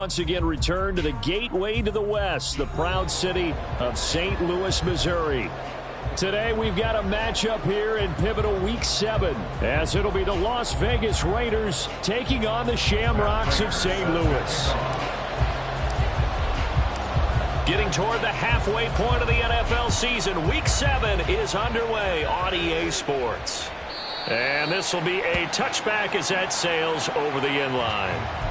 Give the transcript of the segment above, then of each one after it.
Once again return to the gateway to the West, the proud city of St. Louis, Missouri. Today we've got a matchup here in pivotal Week 7, as it'll be the Las Vegas Raiders taking on the Shamrocks of St. Louis. Getting toward the halfway point of the NFL season, Week 7 is underway on EA Sports. And this will be a touchback as that sails over the end line.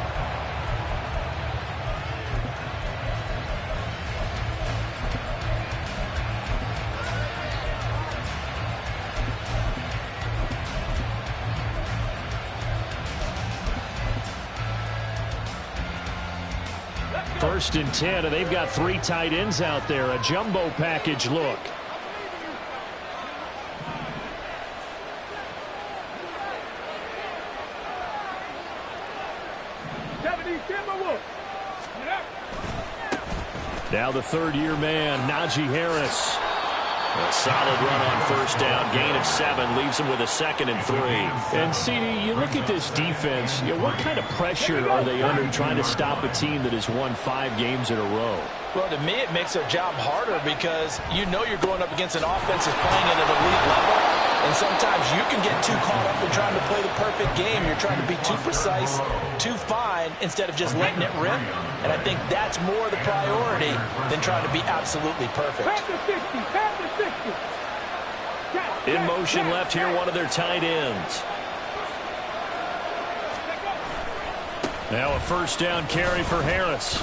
First and 10, and they've got 3 tight ends out there. A jumbo package look. Now the third-year man, Najee Harris. A solid run on first down, gain of 7, leaves him with a 2nd and 3. And, CD, you look at this defense, what kind of pressure are they under trying to stop a team that has won 5 games in a row? Well, to me, it makes their job harder because you know you're going up against an offense that's playing at an elite level, and sometimes you can get too caught up in trying to play the perfect game. You're trying to be too precise, too fine, instead of just letting it rip. And I think that's more the priority than trying to be absolutely perfect. In motion left here, one of their tight ends. Now a first down carry for Harris.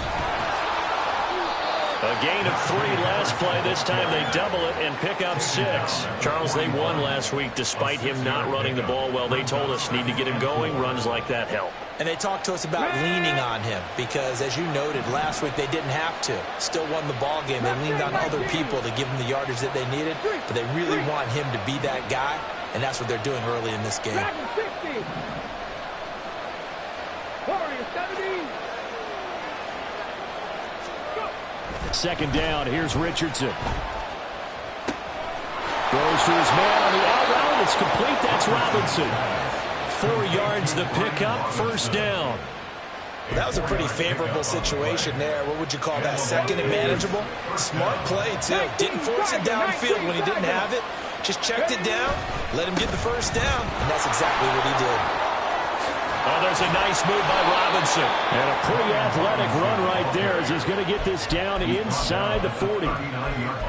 A gain of 3 last play. This time they double it and pick up 6. Charles, they won last week despite him not running the ball well. They told us need to get him going. Runs like that help. And they talked to us about leaning on him because, as you noted, last week they didn't have to. Still won the ball game. They leaned on other people to give them the yardage that they needed, but they really want him to be that guy, and that's what they're doing early in this game. Second down, here's Richardson. Throws to his man on the out route. It's complete. That's Robinson. 4 yards the pickup, first down. That was a pretty favorable situation there. What would you call that? Second and manageable? Smart play, too. Didn't force it downfield when he didn't have it. Just checked it down, let him get the first down, and that's exactly what he did. Oh, there's a nice move by Robinson. And a pretty athletic run right there as he's going to get this down inside the 40.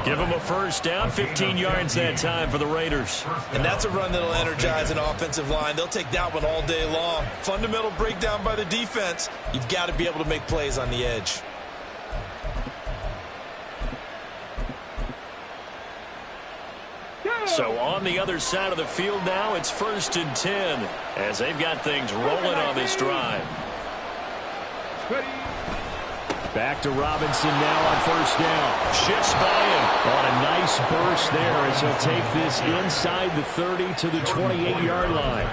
Give him a first down, 15 yards that time for the Raiders. And that's a run that'll energize an offensive line. They'll take that one all day long. Fundamental breakdown by the defense. You've got to be able to make plays on the edge. So on the other side of the field now, it's first and 10 as they've got things rolling on this drive. Back to Robinson now on first down. Shifts by him on a nice burst there as he'll take this inside the 30 to the 28-yard line.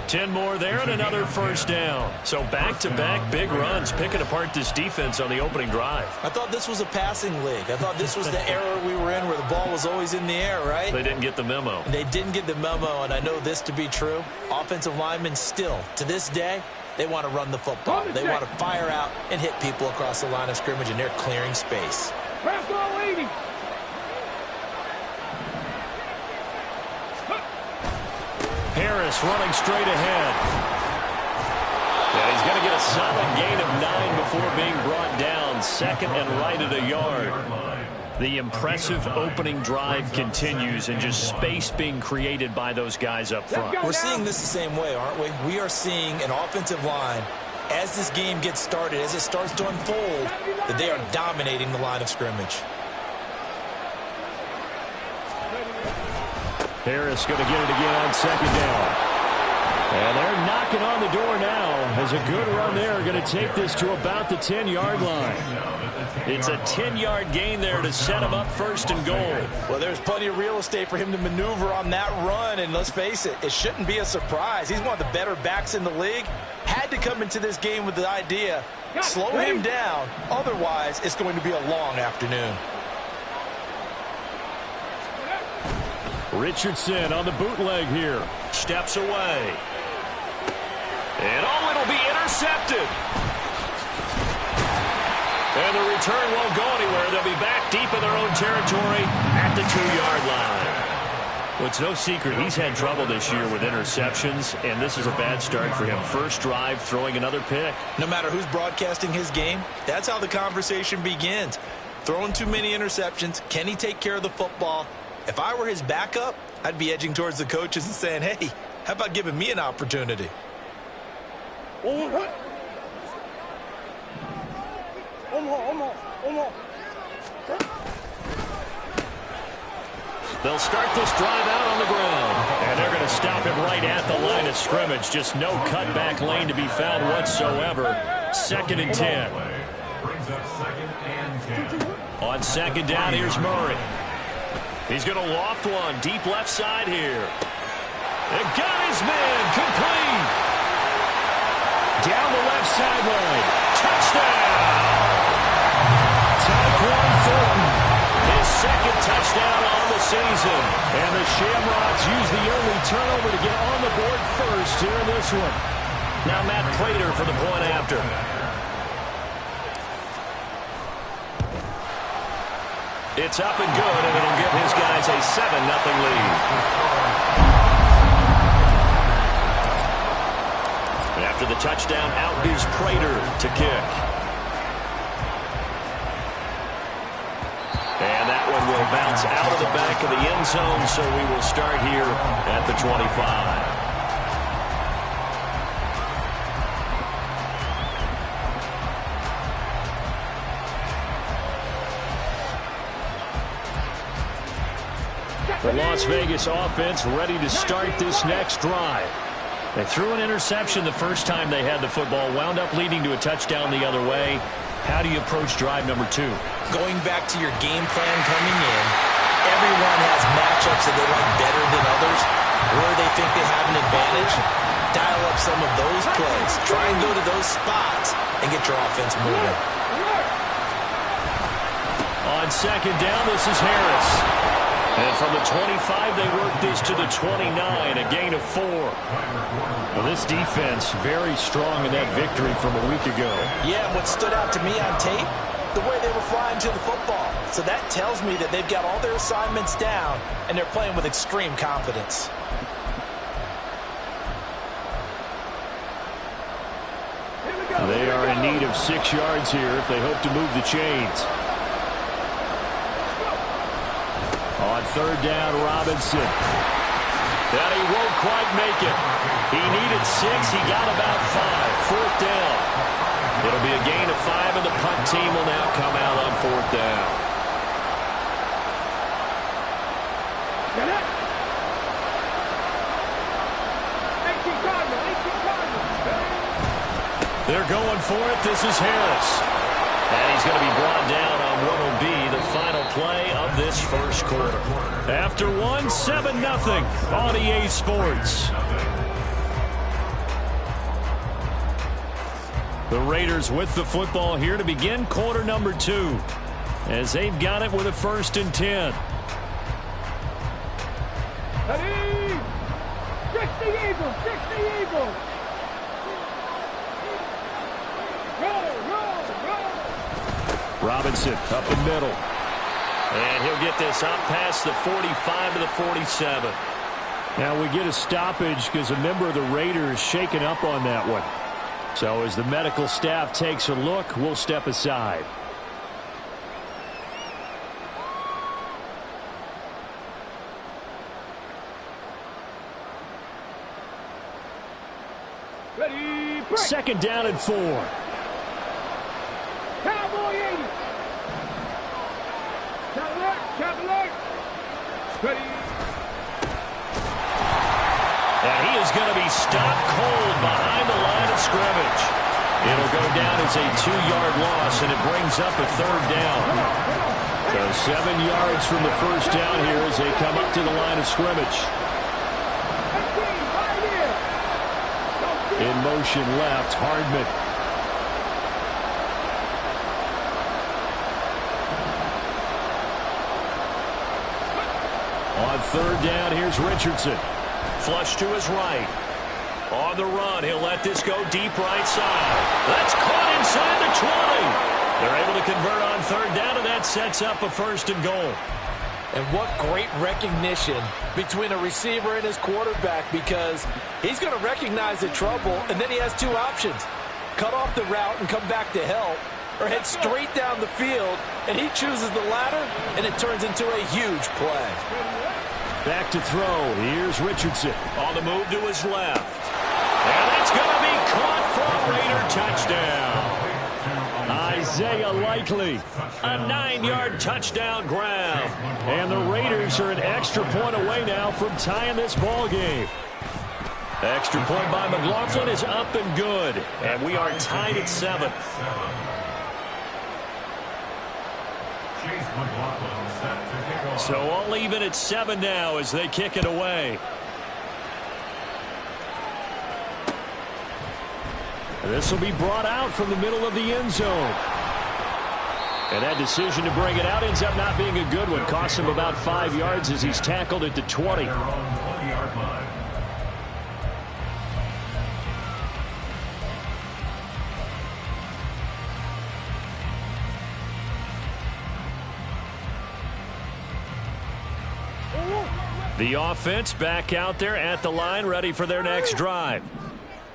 10 more there and another first down. So back-to-back big runs picking apart this defense on the opening drive. I thought this was a passing league. I thought this was the era we were in where the ball was always in the air, right? They didn't get the memo. They didn't get the memo, and I know this to be true. Offensive linemen still, to this day, they want to run the football. They want to fire out and hit people across the line of scrimmage, and they're clearing space. Harris running straight ahead. And he's going to get a solid gain of 9 before being brought down. Second and right at a yard. The impressive opening drive continues and just space being created by those guys up front. We're seeing this the same way, aren't we? We are seeing an offensive line, as this game gets started, as it starts to unfold, that they are dominating the line of scrimmage. Harris going to get it again on second down. And they're knocking on the door now as a good run there. Going to take this to about the 10-yard line. It's a 10-yard gain there to set him up first and goal. Well, there's plenty of real estate for him to maneuver on that run. And let's face it, it shouldn't be a surprise. He's one of the better backs in the league. Had to come into this game with the idea, slow him down. Otherwise, it's going to be a long afternoon. Richardson on the bootleg here. Steps away. And it'll be intercepted. And the return won't go anywhere. They'll be back deep in their own territory at the 2-yard line. Well, it's no secret he's had trouble this year with interceptions, and this is a bad start for him. First drive, throwing another pick. No matter who's broadcasting his game, that's how the conversation begins. Throwing too many interceptions, can he take care of the football? If I were his backup, I'd be edging towards the coaches and saying, hey, how about giving me an opportunity? They'll start this drive out on the ground. And they're going to stop it right at the line of scrimmage. Just no cutback lane to be found whatsoever. 2nd and 10. On 2nd down, here's Murray. He's going to loft one deep left side here. And got his man complete. Down the left sideline. Touchdown. Tyquan Thornton. His 2nd touchdown on the season. And the Shamrocks use the early turnover to get on the board first here in this one. Now Matt Prater for the point after. It's up and good, and it'll give his guys a 7-0 lead. After the touchdown, out is Prater to kick. And that one will bounce out of the back of the end zone, so we will start here at the 25. The Las Vegas offense ready to start this next drive. They threw an interception the first time they had the football, wound up leading to a touchdown the other way. How do you approach drive number 2? Going back to your game plan coming in, everyone has matchups that they like better than others, where they think they have an advantage. Dial up some of those plays. Try and go to those spots and get your offense moving. On 2nd down, this is Harris. And from the 25, they work this to the 29, a gain of 4. Well, this defense very strong in that victory from a week ago. Yeah, what stood out to me on tape, the way they were flying to the football. So that tells me that they've got all their assignments down, and they're playing with extreme confidence. They are in need of 6 yards here if they hope to move the chains. On 3rd down, Robinson. And he won't quite make it. He needed 6. He got about 5. 4th down. It'll be a gain of 5, and the punt team will now come out on 4th down. They're going for it. This is Harris. And he's going to be brought down on what will be the final play of this first quarter. After 7-0 on EA Sports. The Raiders with the football here to begin quarter number 2. As they've got it with a 1st and 10. Ready? 60 Eagles, 60 Eagles. Robinson up the middle. And he'll get this up past the 45 to the 47. Now we get a stoppage because a member of the Raiders shaken up on that one. So as the medical staff takes a look, we'll step aside. Ready, break. 2nd down and 4. Cowboy 80. Cavalier. Ready. And he is going to be stopped cold behind the line of scrimmage. It'll go down as a 2-yard loss, and it brings up a 3rd down. So 7 yards from the first down here as they come up to the line of scrimmage. In motion left, Hardman. On 3rd down, here's Richardson. Flush to his right. On the run, he'll let this go deep right side. That's caught inside the 20. They're able to convert on third down, and that sets up a 1st and goal. And what great recognition between a receiver and his quarterback, because he's going to recognize the trouble, and then he has 2 options. Cut off the route and come back to help, or head straight down the field, and he chooses the latter, and it turns into a huge play. Back to throw. Here's Richardson on the move to his left. And it's going to be caught for a Raider touchdown. Isaiah Likely, a 9-yard touchdown grab. And the Raiders are an extra point away now from tying this ball game. Extra point by McLaughlin is up and good. And we are tied at 7. So all even at 7 now as they kick it away. This will be brought out from the middle of the end zone. And that decision to bring it out ends up not being a good one. Costs him about 5 yards as he's tackled at the 20. The offense back out there at the line, ready for their next drive.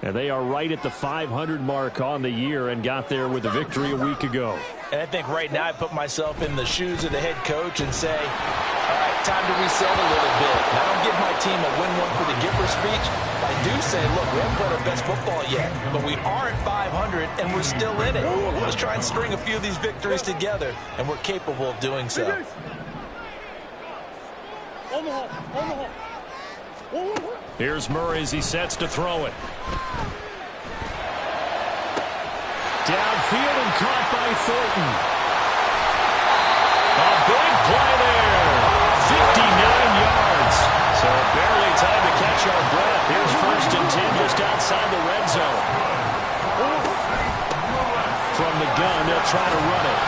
And they are right at the 500 mark on the year and got there with a victory a week ago. And I think right now I put myself in the shoes of the head coach and say, all right, time to reset a little bit. And I don't give my team a win one for the Gipper speech. I do say, look, we haven't played our best football yet, but we are at 500 and we're still in it. Let's try and string a few of these victories together, and we're capable of doing so. Here's Murray as he sets to throw it. Downfield and caught by Thornton. A big play there. 59 yards. So barely time to catch our breath. Here's 1st and 10 just outside the red zone. From the gun, they'll try to run it.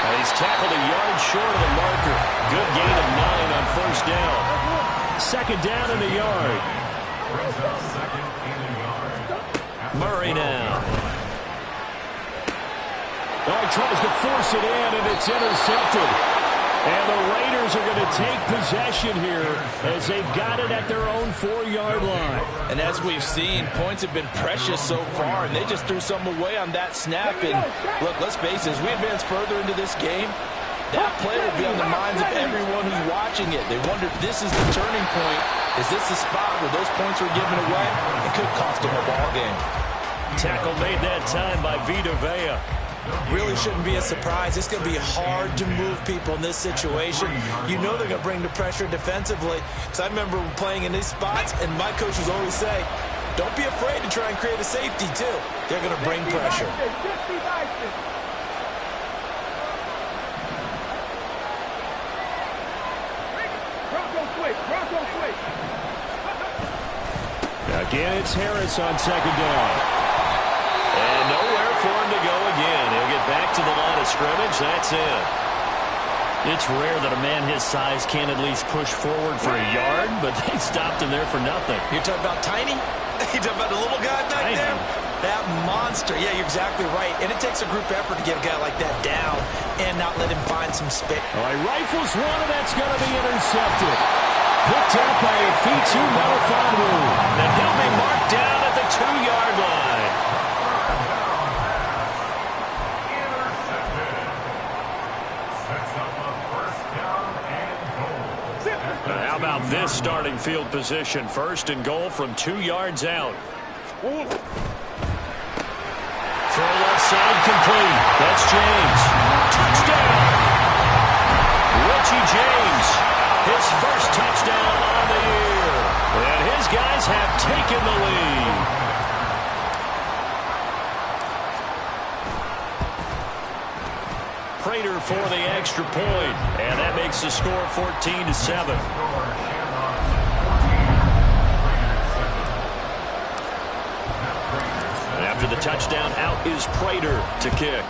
And he's tackled a yard short of the marker. Good gain of 9 on 1st down. 2nd down in the yard. Murray now. Oh, he tries to force it in, and it's intercepted. And the Raiders are going to take possession here as they've got it at their own 4-yard line. And as we've seen, points have been precious so far, and they just threw some away on that snap. And look, let's face it, as we advance further into this game, that play will be on the minds of everyone who's watching it. They wonder if this is the turning point. Is this the spot where those points were given away? It could cost them a ball game. Tackle made that time by Vita Vea. Really shouldn't be a surprise. It's going to be hard to move people in this situation. You know they're going to bring the pressure defensively. Because I remember playing in these spots, and my coach was always say, don't be afraid to try and create a safety, too. They're going to bring pressure. Again, it's Harris on 2nd down. And nowhere for him to go again. He'll get back to the line of scrimmage. That's it. It's rare that a man his size can't at least push forward for a yard, but they stopped him there for nothing. You're talking about Tiny? You're talking about the little guy back there? That monster. Yeah, you're exactly right. And it takes a group effort to get a guy like that down and not let him find some space. All right, rifles one, and that's going to be intercepted. Picked up by Fitu Melifonwu. And he'll be marked down at the 2-yard line. How about this starting field position? 1st and goal from 2 yards out. Throw left side complete. That's James. Touchdown! Richie James. His first touchdown on the year. And his guys have taken the lead. Prater for the extra point. And that makes the score 14-7. And after the touchdown, out is Prater to kick.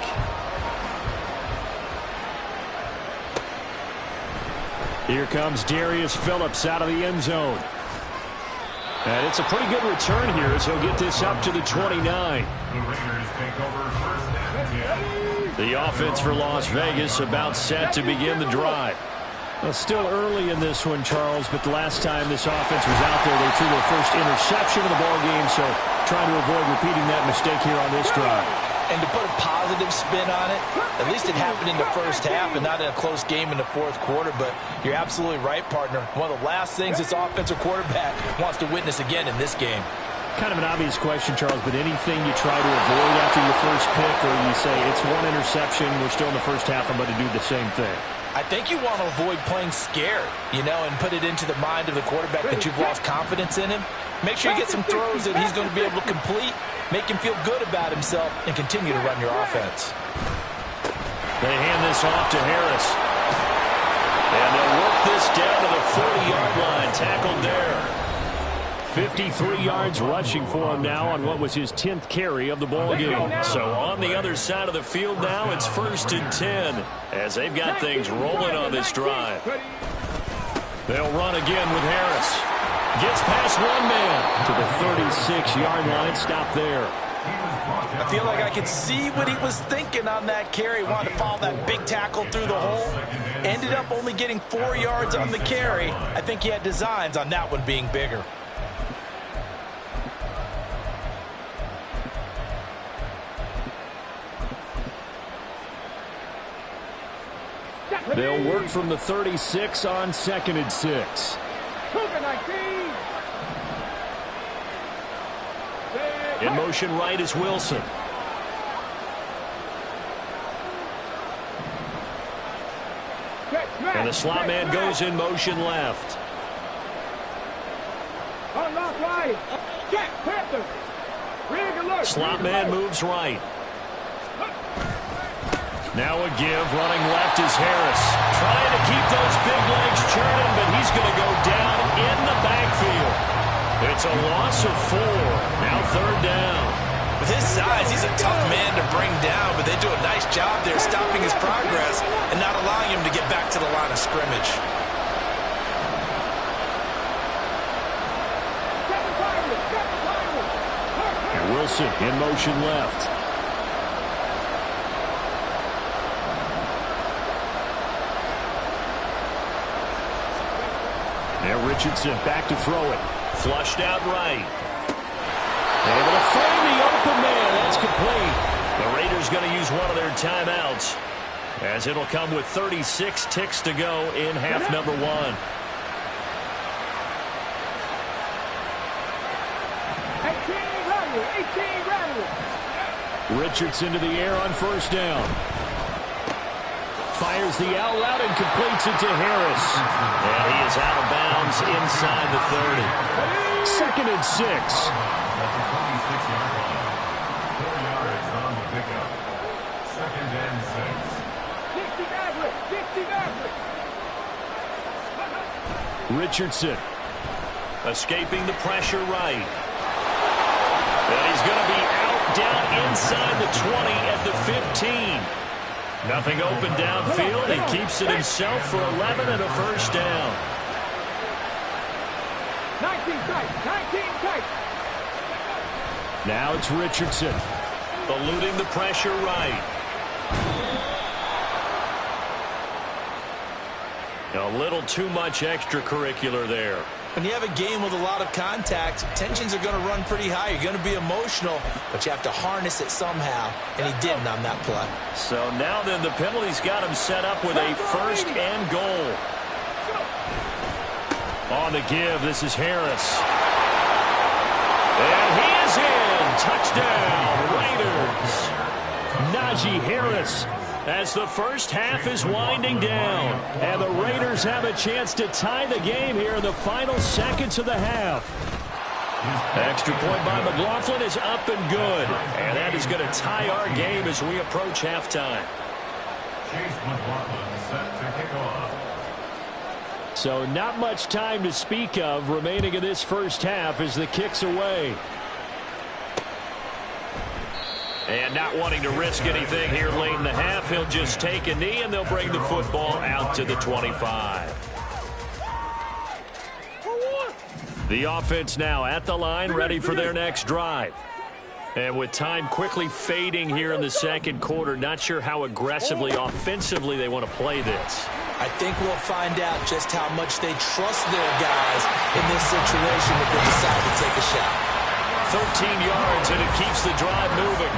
Here comes Darius Phillips out of the end zone. And it's a pretty good return here as he'll get this up to the 29. The Raiders take over 1st and 10. The offense for Las Vegas about set to begin the drive. Well, still early in this one, Charles, but the last time this offense was out there, they threw their first interception of the ball game, so trying to avoid repeating that mistake here on this drive. And to put a positive spin on it, at least it happened in the first half and not in a close game in the fourth quarter. But you're absolutely right, partner. One of the last things this offensive quarterback wants to witness again in this game. Kind of an obvious question, Charles, but anything you try to avoid after your first pick, or you say it's one interception, we're still in the first half, I'm going to do the same thing? I think you want to avoid playing scared, and put it into the mind of the quarterback that you've lost confidence in him. Make sure you get some throws that he's going to be able to complete, make him feel good about himself, and continue to run your offense. They hand this off to Harris. And they'll work this down to the 40-yard line, tackled there. 53 yards rushing for him now on what was his 10th carry of the ball game. So on the other side of the field now, it's 1st and 10 as they've got things rolling on this drive. They'll run again with Harris. Gets past one man to the 36-yard line. Stop there. I feel like I could see what he was thinking on that carry. Wanted to follow that big tackle through the hole. Ended up only getting 4 yards on the carry. I think he had designs on that one being bigger. They'll work from the 36 on 2nd and 6. In motion right is Wilson. And the slot man goes in motion left. Slot man moves right. Now a give, running left is Harris. Trying to keep those big legs churning, but he's going to go down in the backfield. It's a loss of 4. Now 3rd down. With his size, he's a tough man to bring down, but they do a nice job there stopping his progress and not allowing him to get back to the line of scrimmage. And Wilson in motion left. Now Richardson back to throw it. Flushed out right. Able to find the open man. That's complete. The Raiders going to use one of their timeouts, as it'll come with 36 ticks to go in half number 1. Richardson to the air on 1st down. Fires the out route and completes it to Harris. And he is out of bounds inside the 30. 2nd and 6. Richardson escaping the pressure right. And he's going to be out down inside the 20 at the 15. Nothing open downfield. He keeps it himself for 11 and a 1st down. 19 tight. Now it's Richardson eluding the pressure right. A little too much extracurricular there. When you have a game with a lot of contact, tensions are going to run pretty high. You're going to be emotional, but you have to harness it somehow, and he didn't on that play. So now then the penalty's got him set up with a 1st and goal. On the give, this is Harris. And he is in. Touchdown, Raiders. Najee Harris, as the first half is winding down. And the Raiders have a chance to tie the game here in the final seconds of the half. Extra point by McLaughlin is up and good. And that is going to tie our game as we approach halftime. Chase McLaughlin set to kick off. So not much time to speak of remaining in this first half as the kick's away. And not wanting to risk anything here late in the half, he'll just take a knee and they'll bring the football out to the 25. The offense now at the line, ready for their next drive. And with time quickly fading here in the second quarter, not sure how aggressively, offensively they want to play this. I think we'll find out just how much they trust their guys in this situation if they decide to take a shot. 13 yards, and it keeps the drive moving.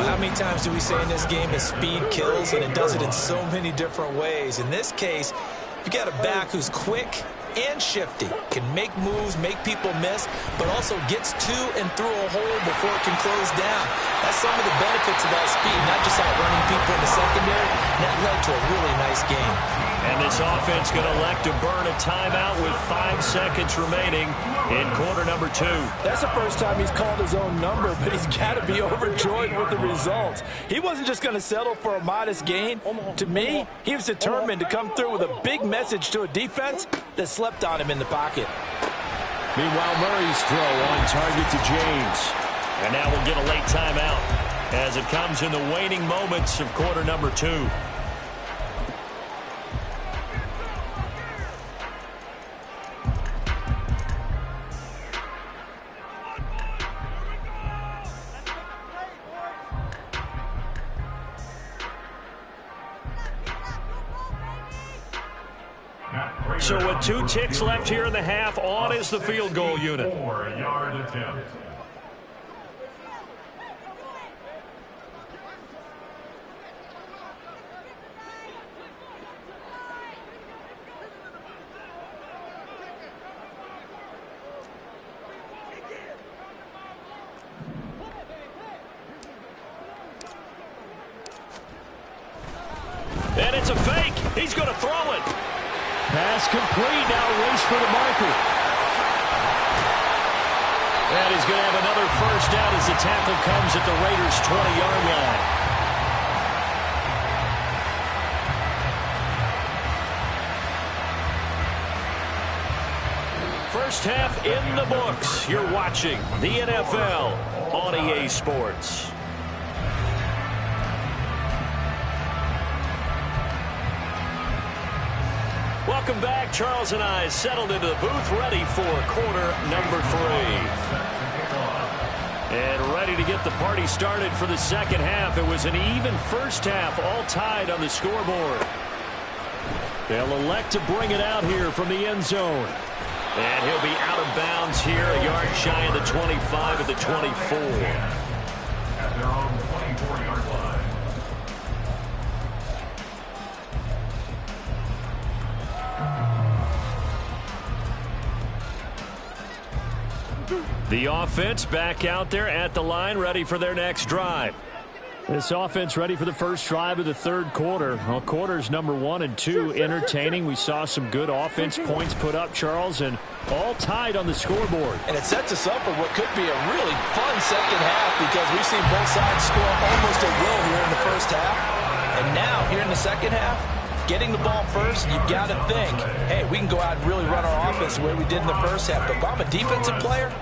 How many times do we say in this game that speed kills, and it does it in so many different ways? In this case, you got a back who's quick and shifty, can make moves, make people miss, but also gets to and through a hole before it can close down. That's some of the benefits of that speed, not just outrunning people in the secondary. That led to a really nice game. And this offense going to elect to burn a timeout with 5 seconds remaining in quarter number 2. That's the first time he's called his own number, but he's got to be overjoyed with the results. He wasn't just going to settle for a modest gain. To me, he was determined to come through with a big message to a defense that slept on him in the pocket. Meanwhile, Murray's throw on target to James. And now we'll get a late timeout as it comes in the waning moments of quarter number 2. So with 2 ticks left here in the half, on is the field goal unit. 4-yard attempt. And it's a fake. He's going to throw it. Pass complete. Now race for the marker. And he's going to have another first down as the tackle comes at the Raiders' 20-yard line. First half in the books. You're watching the NFL on EA Sports. Welcome back. Charles and I settled into the booth, ready for quarter number 3. And ready to get the party started for the second half. It was an even first half, all tied on the scoreboard. They'll elect to bring it out here from the end zone. And he'll be out of bounds here, a yard shy of the 25 at the 24. At their own 24-yard line. The offense back out there at the line, ready for their next drive. This offense ready for the first drive of the third quarter. Well, quarters number 1 and 2 entertaining. We saw some good offense points put up, Charles, and all tied on the scoreboard. And it sets us up for what could be a really fun second half because we've seen both sides score almost at will here in the first half. And now, here in the second half, getting the ball first, you've got to think, hey, we can go out and really run our offense the way we did in the first half. But if I'm a defensive player,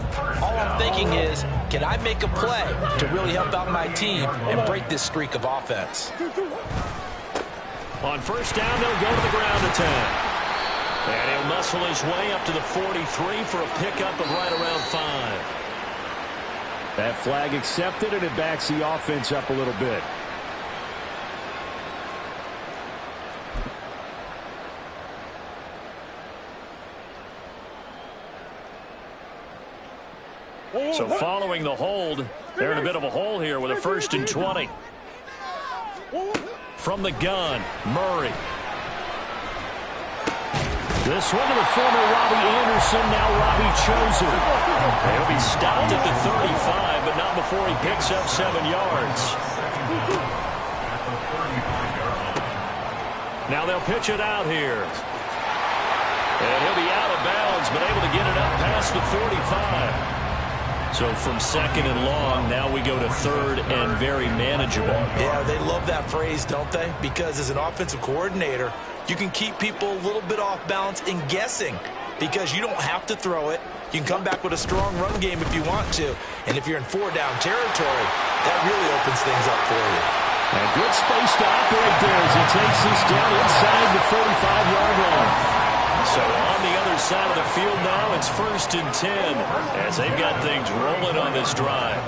all I'm thinking is, can I make a play to really help out my team and break this streak of offense? On first down, they'll go to the ground attack. And he'll muscle his way up to the 43 for a pickup of right around 5. That flag accepted, and it backs the offense up a little bit. So following the hold, they're in a bit of a hole here with a 1st and 20. From the gun, Murray. This one to the former Robbie Anderson, now Robbie Chosen. He'll be stopped at the 35, but not before he picks up 7 yards. Now they'll pitch it out here. And he'll be out of bounds, but able to get it up past the 45. So from 2nd and long, now we go to 3rd and very manageable. Yeah, they love that phrase, don't they? Because as an offensive coordinator, you can keep people a little bit off balance and guessing because you don't have to throw it. You can come back with a strong run game if you want to. And if you're in 4-down territory, that really opens things up for you. And good space to operate there as he takes this down inside the 45-yard line. So on the other side of the field now, it's 1st and 10 as they've got things rolling on this drive.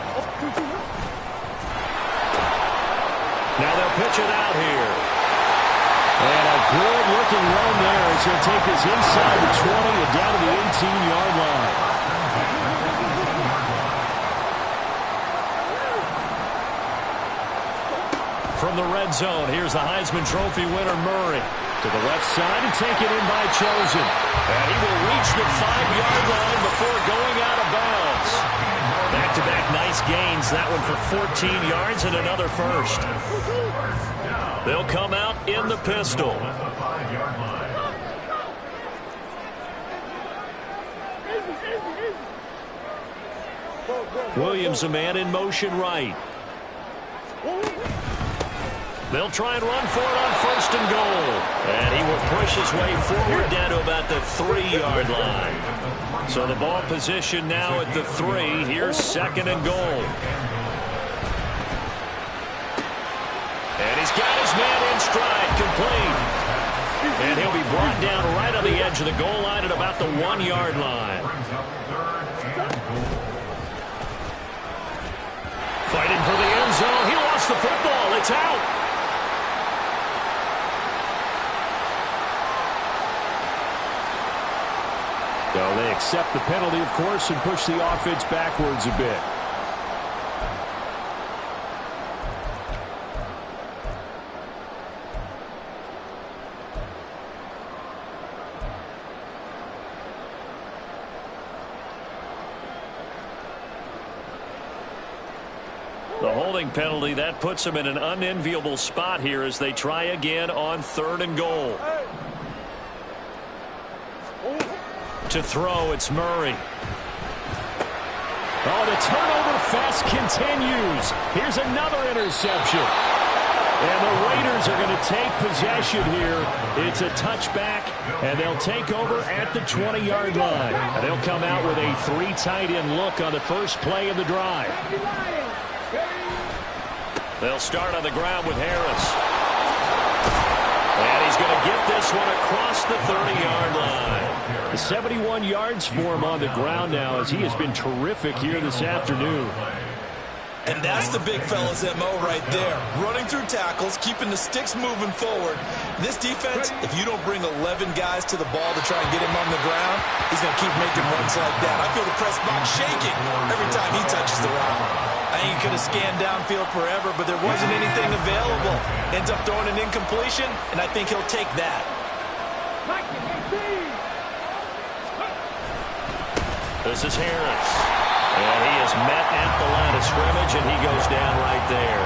Now they'll pitch it out here. And a good-looking run there as he'll take this inside the 20 and down to the 18-yard line. From the red zone, here's the Heisman Trophy winner, Murray. To the left side and taken in by Chosen. And he will reach the 5-yard line before going out of bounds. Back-to-back nice gains. That one for 14 yards and another first. They'll come out in the pistol. Williams, a man in motion right. They'll try and run for it on 1st and goal. And he will push his way forward down to about the 3-yard line. So the ball position now at the 3. Here's 2nd and goal. And he's got his man in stride, complete. And he'll be brought down right on the edge of the goal line at about the 1-yard line. Fighting for the end zone. He lost the football. It's out. So they accept the penalty, of course, and push the offense backwards a bit. The holding penalty, that puts them in an unenviable spot here as they try again on 3rd and goal. To throw, it's Murray. Oh, the turnover fest continues. Here's another interception. And the Raiders are going to take possession here. It's a touchback, and they'll take over at the 20-yard line. And they'll come out with a 3 tight end look on the first play of the drive. They'll start on the ground with Harris. And he's going to get this one across the 30-yard line. 71 yards for him on the ground now as he has been terrific here this afternoon. And that's the big fella's MO right there. Running through tackles, keeping the sticks moving forward. This defense, if you don't bring 11 guys to the ball to try and get him on the ground, he's going to keep making runs like that. I feel the press box shaking every time he touches the rock. I think he could have scanned downfield forever, but there wasn't anything available. Ends up throwing an incompletion, and I think he'll take that. This is Harris. And he is met at the line of scrimmage, and he goes down right there.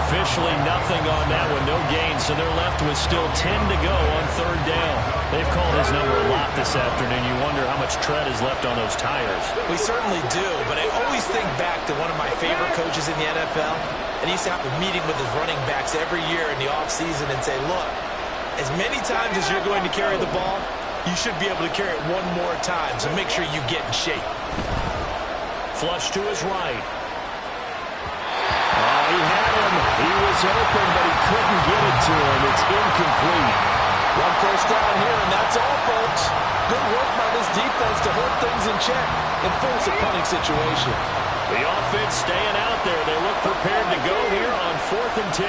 Officially nothing on that one, no gain, so they're left with still 10 to go on 3rd down. They've called his number a lot this afternoon. You wonder how much tread is left on those tires. We certainly do, but I always think back to one of my favorite coaches in the NFL, and he used to have a meeting with his running backs every year in the offseason and say, look, as many times as you're going to carry the ball, you should be able to carry it one more time, so make sure you get in shape. Flush to his right. He had him. He was open, but he couldn't get it to him. It's incomplete. 1 first down here, and that's all, folks. Good work by this defense to hold things in check and force a punting situation. The offense staying out there. They look prepared to go here on 4th and 10.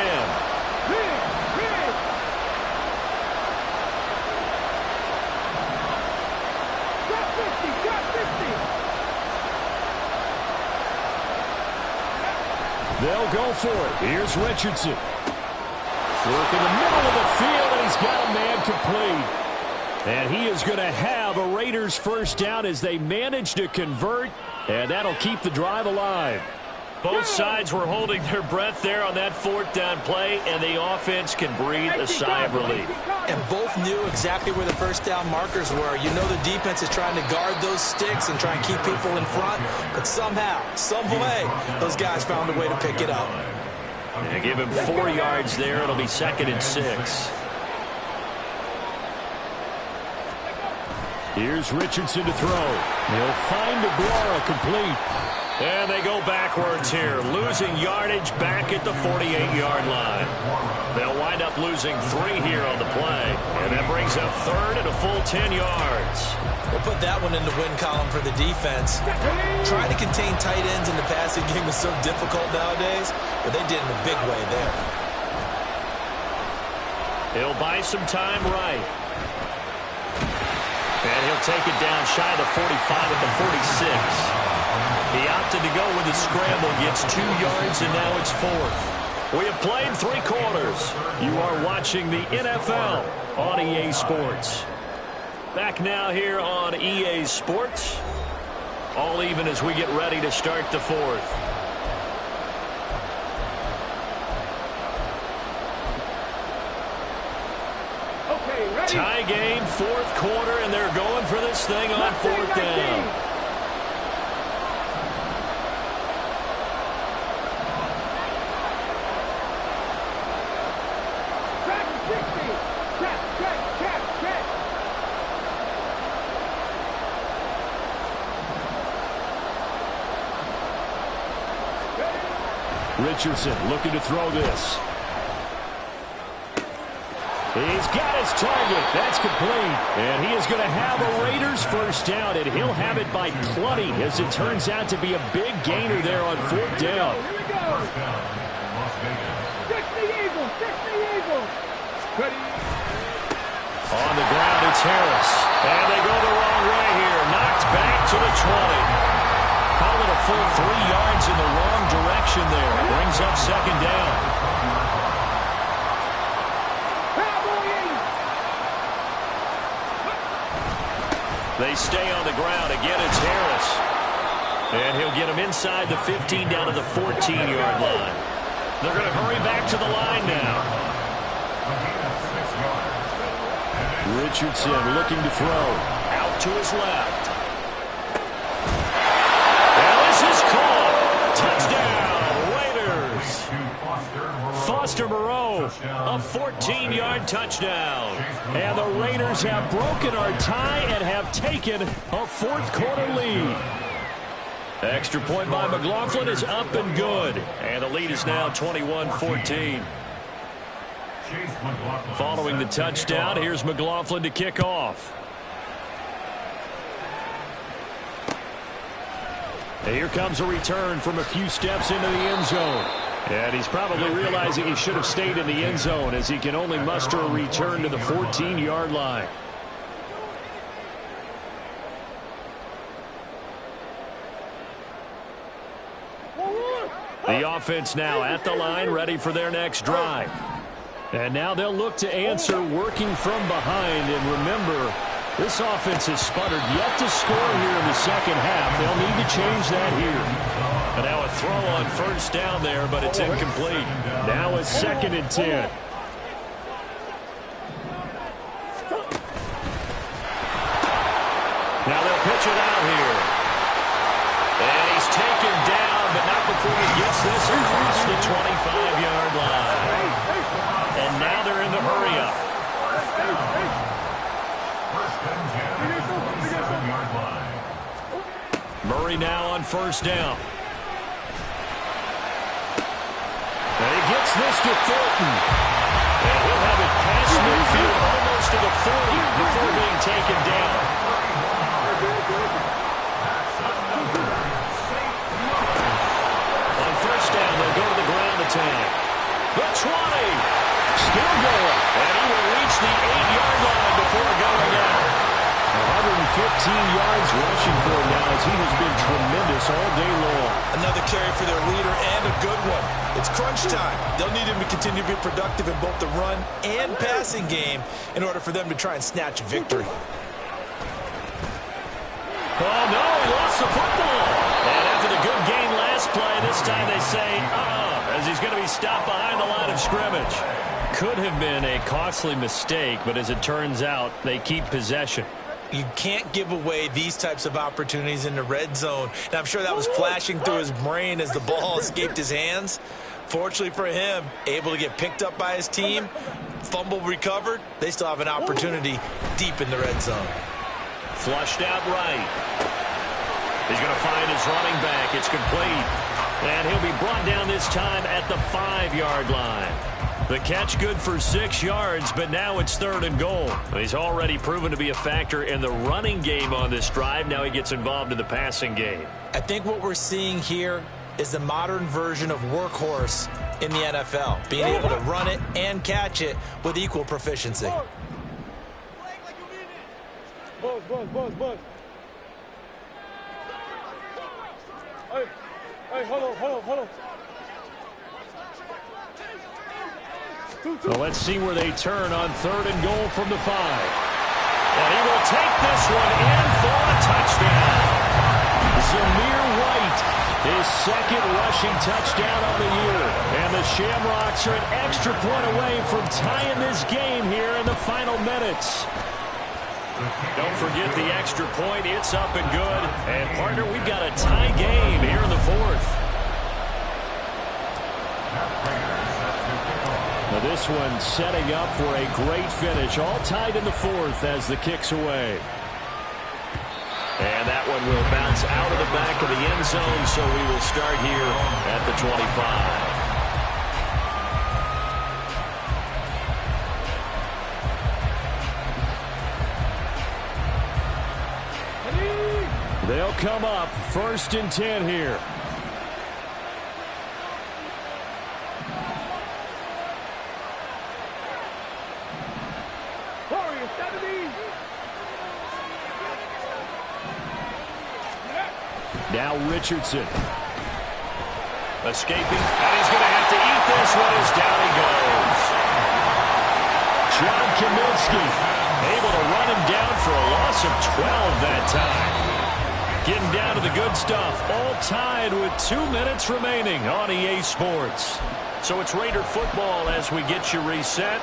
They'll go for it. Here's Richardson. Work in the middle of the field, and he's got a man complete. And he is going to have a Raiders first down as they manage to convert, and that'll keep the drive alive. Both sides were holding their breath there on that 4th down play, and the offense can breathe a sigh of relief. And both knew exactly where the first down markers were. You know the defense is trying to guard those sticks and try and keep people in front, but somehow, some way, those guys found a way to pick it up. And give him 4 yards there. It'll be 2nd and 6. Here's Richardson to throw. He'll find Aguara complete. And they go backwards here, losing yardage back at the 48-yard line. They'll wind up losing 3 here on the play. And that brings up 3rd and a full 10 yards. We'll put that one in the win column for the defense. Trying to contain tight ends in the passing game is so difficult nowadays, but they did in a big way there. He'll buy some time right. And he'll take it down shy of the 45 at the 46. He opted to go with a scramble, gets 2 yards, and now it's 4th. We have played 3 quarters. You are watching the NFL on EA Sports. Back now here on EA Sports. All even as we get ready to start the 4th. Tie game, 4th quarter, and they're going for this thing on 4th down. Richardson looking to throw this. He's got his target. That's complete. And he is going to have a Raiders first down, and he'll have it by plenty as it turns out to be a big gainer there on 4th down. Here we go. Fix the Eagles. Fix the Eagles. On the ground, it's Harris. And they go the wrong way here. Knocked back to the 20. Call it a full 3 yards in the wrong direction there. Brings up 2nd down. They stay on the ground. Again, it's Harris. And he'll get him inside the 15 down to the 14-yard line. They're going to hurry back to the line now. Richardson looking to throw. Out to his left. And this is caught. Touchdown, Raiders. Foster Moreau, a 14-yard touchdown. And the Raiders have broken our tie and have taken a 4th quarter lead. Extra point by McLaughlin is up and good. And the lead is now 21-14. Following the touchdown, here's McLaughlin to kick off. And here comes a return from a few steps into the end zone. And he's probably realizing he should have stayed in the end zone as he can only muster a return to the 14-yard line. The offense now at the line, ready for their next drive. And now they'll look to answer working from behind. And remember, this offense has sputtered yet to score here in the second half. They'll need to change that here. And now a throw on 1st down there, but it's incomplete. Now it's 2nd and 10. Now they'll pitch it out here. And he's taken down, but not before he gets this across the 25-yard line. And now they're in the hurry-up. Murray now on 1st down. And he gets this to Thornton. And he'll have it past midfield almost to the 40 before being taken down. On 1st down, they'll go to the ground attack. The 20. Still going. And he will reach the 8-yard line before going out. 115 yards rushing for him now as he has been tremendous all day long. Another carry for their leader and a good one. It's crunch time. They'll need him to continue to be productive in both the run and passing game in order for them to try and snatch a victory. Oh, no, he lost the football. And after the good gain last play, this time they say, as he's going to be stopped behind the line of scrimmage. Could have been a costly mistake, but as it turns out, they keep possession. You can't give away these types of opportunities in the red zone. Now, I'm sure that was flashing through his brain as the ball escaped his hands. Fortunately for him, able to get picked up by his team, fumble recovered. They still have an opportunity deep in the red zone. Flushed out right. He's going to find his running back. It's complete. And he'll be brought down this time at the 5-yard line. The catch good for 6 yards, but now it's 3rd and goal. He's already proven to be a factor in the running game on this drive. Now he gets involved in the passing game. I think what we're seeing here is the modern version of workhorse in the NFL, being able to run it and catch it with equal proficiency. Buzz. Hey, hold on. Well, let's see where they turn on 3rd and goal from the 5. And he will take this one in for a touchdown. Zamir White, his 2nd rushing touchdown on the year. And the Shamrocks are an extra point away from tying this game here in the final minutes. Don't forget the extra point. It's up and good. And, partner, we've got a tie game here in the 4th. Now this one setting up for a great finish. All tied in the 4th as the kick's away. And that one will bounce out of the back of the end zone, so we will start here at the 25. They'll come up 1st and 10 here. Now Richardson. Escaping, and he's going to have to eat this one as down he goes. John Kaminsky able to run him down for a loss of 12 that time. Getting down to the good stuff. All tied with 2 minutes remaining on EA Sports. So it's Raider football as we get you reset.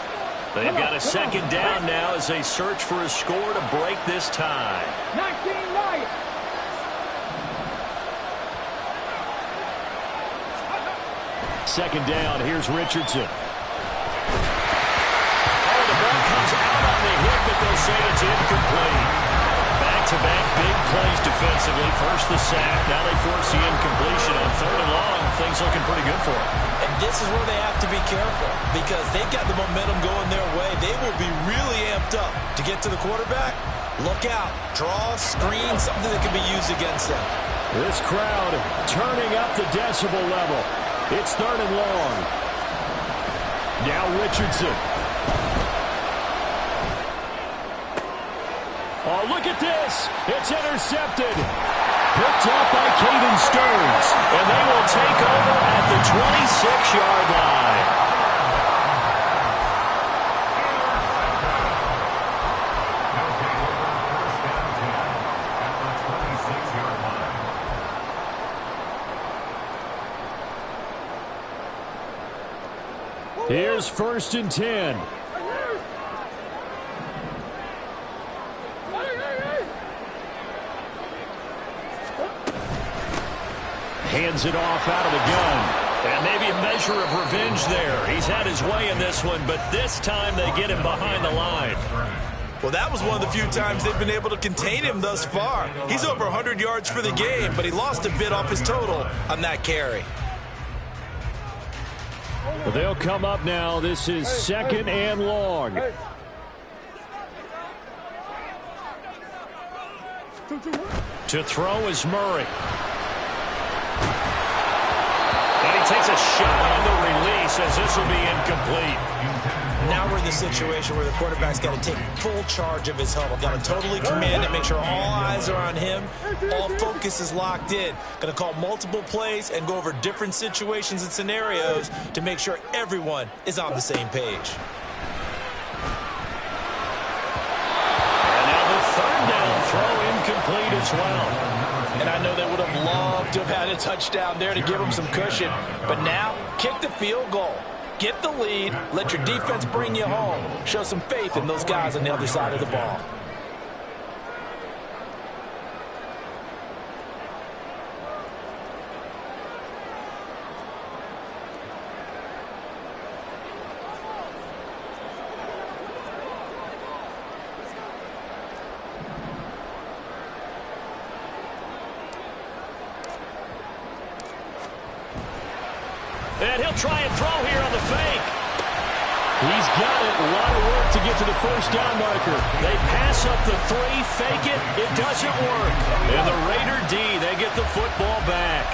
They've got a 2nd down now as they search for a score to break this tie. 19 Lions. Second down, here's Richardson. Oh, the ball comes out on the hit, but they'll say it's incomplete. Back-to-back big plays defensively. First the sack, now they force the incompletion on 3rd and long. Things looking pretty good for them. And this is where they have to be careful because they've got the momentum going their way. They will be really amped up to get to the quarterback. Look out. Draw, screen, something that can be used against them. This crowd turning up the decibel level. It's 3rd and long. Now Richardson. Oh, look at this. It's intercepted. Picked up by Caden Stearns. And they will take over at the 26-yard line. Here's 1st and 10. Hands it off out of the gun. And maybe a measure of revenge there. He's had his way in this one, but this time they get him behind the line. Well, that was one of the few times they've been able to contain him thus far. He's over 100 yards for the game, but he lost a bit off his total on that carry. They'll come up now. This is 2nd and long. To throw is Murray. And he takes a shot on the release as this will be incomplete. Now we're in the situation where the quarterback's got to take full charge of his huddle. Got to totally command it, make sure all eyes are on him. All focus is locked in. Going to call multiple plays and go over different situations and scenarios to make sure everyone is on the same page. And now the 3rd down throw incomplete as well. And I know they would have loved to have had a touchdown there to give them some cushion. But now, kick the field goal. Get the lead, let your defense bring you home. Show some faith in those guys on the other side of the ball. And he'll try and throw here on the fake. He's got it. A lot of work to get to the 1st down marker. They pass up the 3, fake it. It doesn't work. And the Raider D, they get the football back.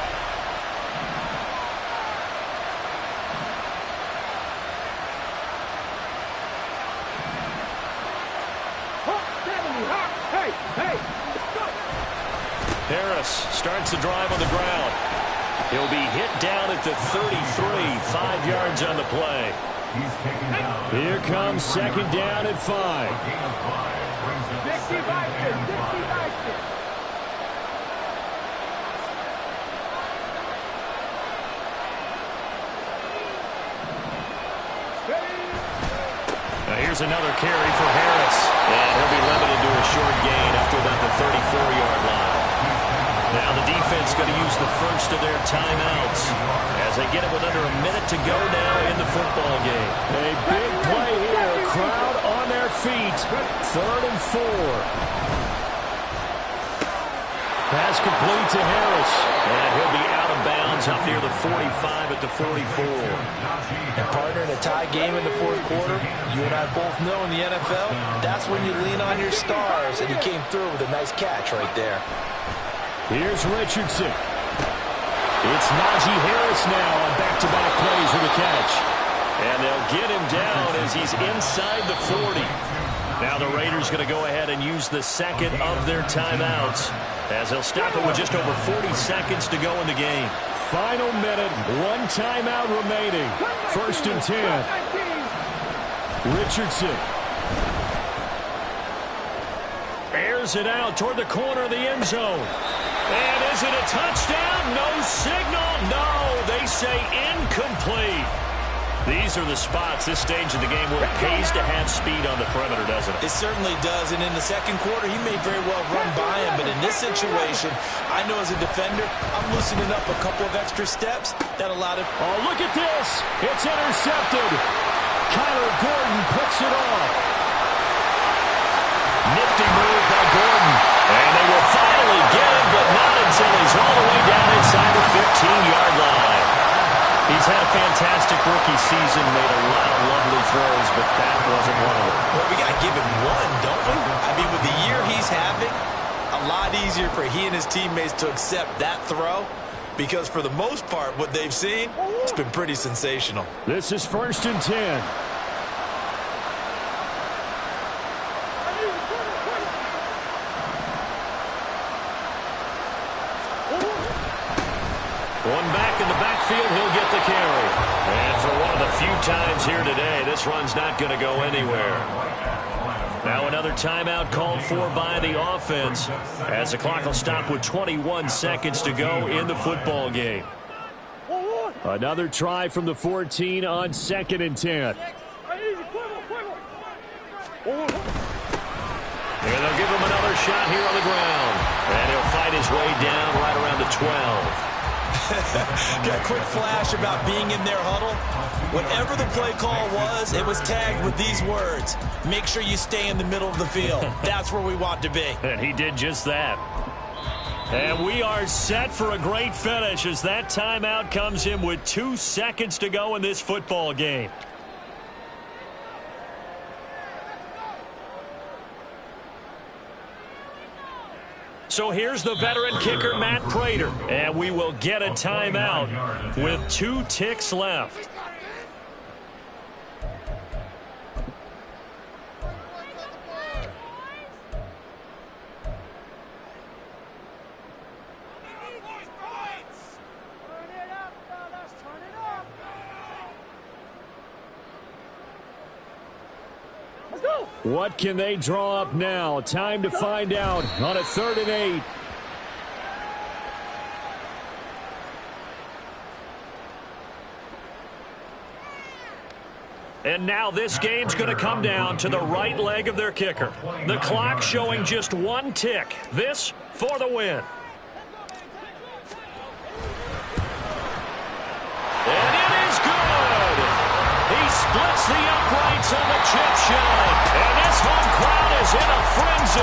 Hey! Harris starts the drive on the ground. He'll be hit down at the 33, 5 yards on the play. He's taken down. Here comes second down at 5. Gain of 5 brings up 65 second and 5. Now here's another carry for Harris. And he'll be limited to a short gain after about the 34-yard line. Now the defense going to use the first of their timeouts as they get it with under a minute to go now in the football game. A big play here. Crowd on their feet. 3rd and 4. Pass complete to Harris. And he'll be out of bounds up near the 45 at the 44. And partner, in a tie game in the fourth quarter, you and I both know in the NFL, that's when you lean on your stars, and he came through with a nice catch right there. Here's Richardson. It's Najee Harris now on back-to-back plays with a catch. And they'll get him down as he's inside the 40. Now the Raiders going to go ahead and use the second of their timeouts as they'll stop it with just over 40 seconds to go in the game. Final minute, 1 timeout remaining. 1st and 10. Richardson. Airs it out toward the corner of the end zone. And is it a touchdown? No signal. No, they say incomplete. These are the spots, this stage of the game, where it pays to have speed on the perimeter, doesn't it? It certainly does, and in the second quarter, he may very well run by him, but in this situation, I know as a defender, I'm loosening up a couple of extra steps that allowed him. Oh, look at this. It's intercepted. Kyler Gordon picks it off. Nifty move by Gordon. And they will finally get him, but not until he's all the way down inside the 15-yard line. He's had a fantastic rookie season, made a lot of lovely throws, but that wasn't one of them. Well, we got to give him one, don't we? I mean, with the year he's having, a lot easier for he and his teammates to accept that throw, because for the most part, what they've seen, it's been pretty sensational. This is 1st and 10. One back in the backfield, he'll get the carry. And for one of the few times here today, this run's not going to go anywhere. Now another timeout called for by the offense as the clock will stop with 21 seconds to go in the football game. Another try from the 14 on 2nd and 10. And they'll give him another shot here on the ground. And he'll fight his way down right around the 12. Got a quick flash about being in their huddle. Whatever the play call was, it was tagged with these words: make sure you stay in the middle of the field. That's where we want to be. And he did just that. And we are set for a great finish as that timeout comes in with 2 seconds to go in this football game. So here's the veteran kicker, Matt Prater. And we will get a timeout with 2 ticks left. What can they draw up now? Time to find out on a 3rd and 8. And now this game's going to come down to the right leg of their kicker. The clock showing just 1 tick. This for the win. And it is good. He splits the uprights on the chip shot. And this home crowd is in a frenzy.